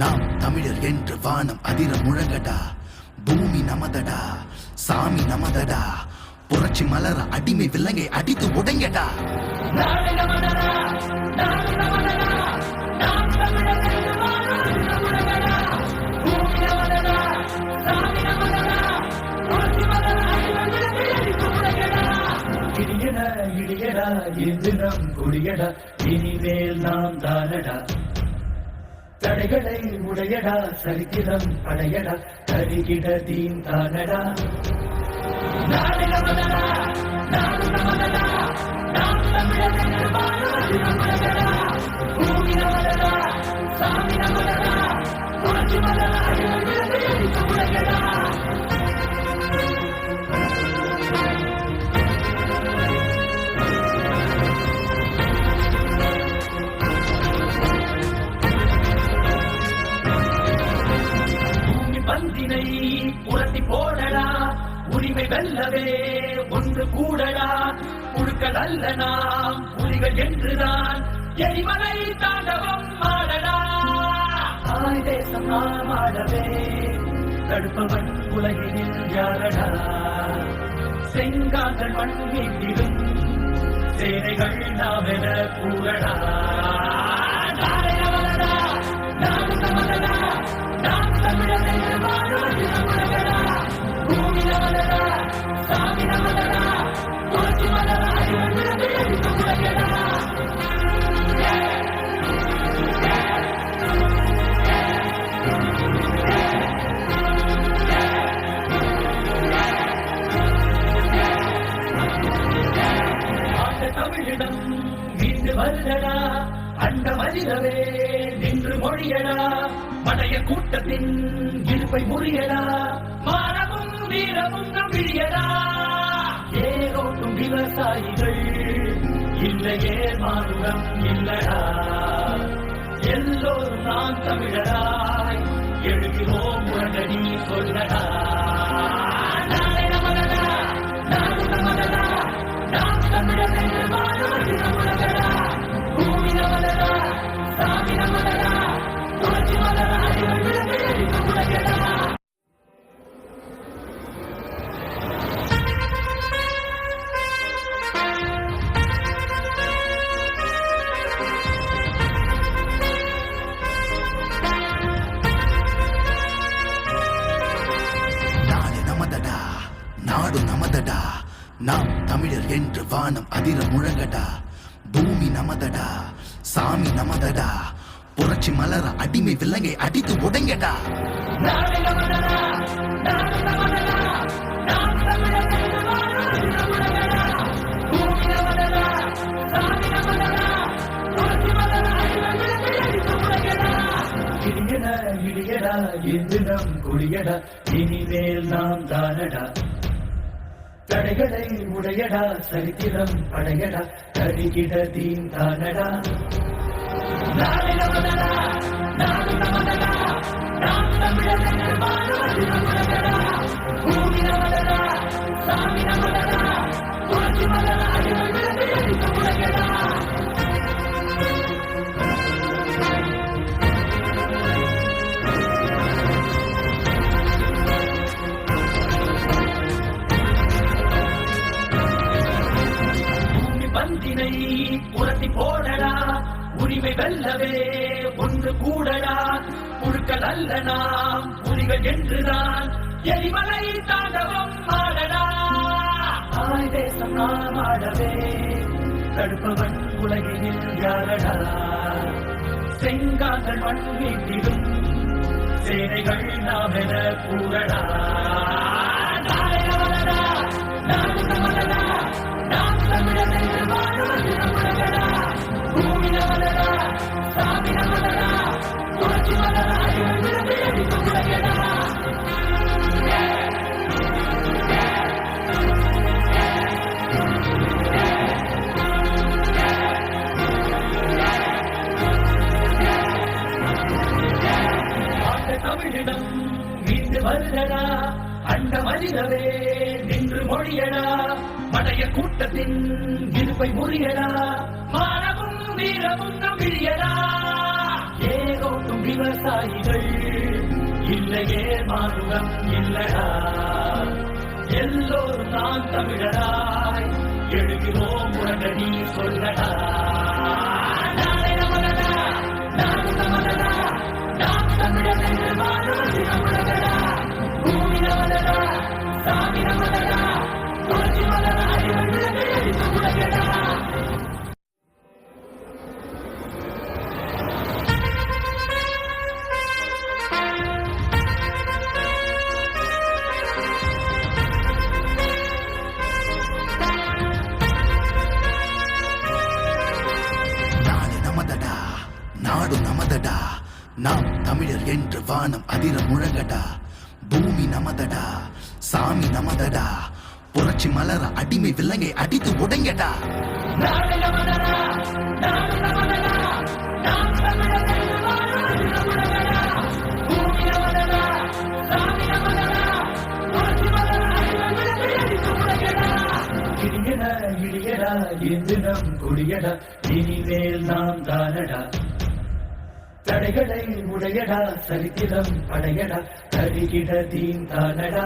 நாம் தமிழர் என்று வானம் அதிர முழங்கடா. பூமி நமதடா, சாமி நமதடா. புரட்சி மலர அடிமை விலங்கை அடித்து உடைங்கடா. இடியடா இடியடா இது நம் குடியடா, இனிமேல் நாம் தானடா. தடைகளை உடையடா, சரித்திரம் படையடா, தருகிட தீன் தானடா. நாடு நமதடா, நாடு நமதடா, நாம் தமிழர் என்று வாழடா. பூமி நமதடா, சாமி நமதடா, புரட்சி மலர அடிமை விலங்கை அடித்து உடையடா. பந்தினை புரட்டி போடடா, உரிமை வெல்லவே ஒன்று கூடடா. புழுக்கள் அல்ல நாம் புலிகள் என்றுதான் எரிமலை தாண்டவம் ஆடடா. தாய் தேசம் நாம் ஆடவே தடுப்பவன் உலகினில் யாரடா. செங்காந்தன் மண் மீட்டிடும் சேனைகள் நாம் என கூறடா. நாளை நமதடா, நாடு நமதடா, நாம் தமிழர் என்று வாழடா. பூமி நமதடா, சாமி நமதடா, புரட்சி மலர அடிமை விலங்கை அடித்து உடையடா. தமிழிடம் மீண்டு வருடடா, அண்ட மதிலவே நின்று மொழியடா. படைய கூட்டத்தின் இழுப்பை முறியடா, மானமும் வீரமும் நம்பியடா. ஏரோட்டும் விவசாயிகள் இல்லையே மானுடம் இல்லடா. எல்லோரும் நாம் தமிழராய் எழுகிறோம் முழங்கடி சொல்லடா. நாளை நமதடா, நாடு நமதடா, நாம் தமிழர் என்று வாழடா. பூமி நமதடா, சாமி நமதடா, புரட்சி மலர அடிமை விலங்கை அடித்து உடையடா. நாடு நமதடா, நாடு நமதடா, நாம் தமிழர் என்று வானம் அதிர முழங்கடா. பூமி நமதடா, சாமி நமதடா, புரட்சி மலர அடிமை விலங்கை அடித்து உடைங்கடா. நாடு நமதடா, நாடு நமதடா, நாம் தமிழர் என்று வாழடா. பூமி நமதடா, சாமி நமதடா, புரட்சி மலர அடிமை விலங்கை அடித்து உடையடா. இடியடா இடியடா இது நம் குடியடா, இனிமேல் நாம் தானடா. தடைகளை உடையடா, சரித்திரம் படையடா, தருகிட தீன் தானடா. நாடு நமதடா, நாடு நமதடா, நாம் தமிழர் என்று வாழடா. பூமி நமதடா, சாமி நமதடா, புரட்சி மலர அடிமை விலங்கை அடித்து உடையடா. பந்தினை புரட்டி போடடா, உரிமை வெல்லவே ஒன்று கூடடா. புழுக்கள் அல்ல நாம் புலிகள் என்றுதான் எரிமலை தாண்டவம் ஆடடா. தாய் தேசம் நாம் ஆடவே தடுப்பவன் உலகினில் யாரடா. செங்காந்தன் மண் மீட்டிடும் சேனைகள் நாம் என கூறடா. நாளை நமதடா, நாடு நமதடா, நாம் தமிழர் என்று வாழடா. பூமி நமதடா, சாமி நமதடா, புரட்சி மலர அடிமை விலங்கை அடித்து உடையடா. தமிழிடம் மீண்டு வருடடா, அண்ட மதிலவே நின்று மொழியடா. படைய கூட்டத்தின் இழுப்பை முறியடா, மானமும் வீரமும் நம்பியடா. ஏரோட்டும் விவசாயிகள் இல்லையே மானுடம் இல்லடா. எல்லோரும் நான் தமிழராய் எழுகிறோம் உடனடி சொல்லடா. நாளை நமதடா, நாடு நமதடா, நாம் தமிழர் என்று வாழ்வது நமதடா. பூமி நமதடா, சாமி நமதடா, புரட்சி மலராய் விழுந்து உலகடா. நாடு நமதடா, நாடு நமதடா, நாம் தமிழர் என்று வானம் அதிர முழங்கடா. பூமி நமதடா, சாமி நமதடா, புரட்சி மலர அடிமை விலங்கை அடித்து உடைங்கடா. நாடு நமதடா, நாடு நமதடா, நாம் தமிழர் என்று வாழ்வது நமதடா. பூமி நமதடா, சாமி நமதடா, புரட்சி மலராய் விழுந்து உலகடா. இடியடா இடியடா என்று நம் கொடியடா, இனிமேல் நாம் தானடா. தடைகளை உடையடா, சரித்திரம் படையடா, தருகிட தீன் தானடா.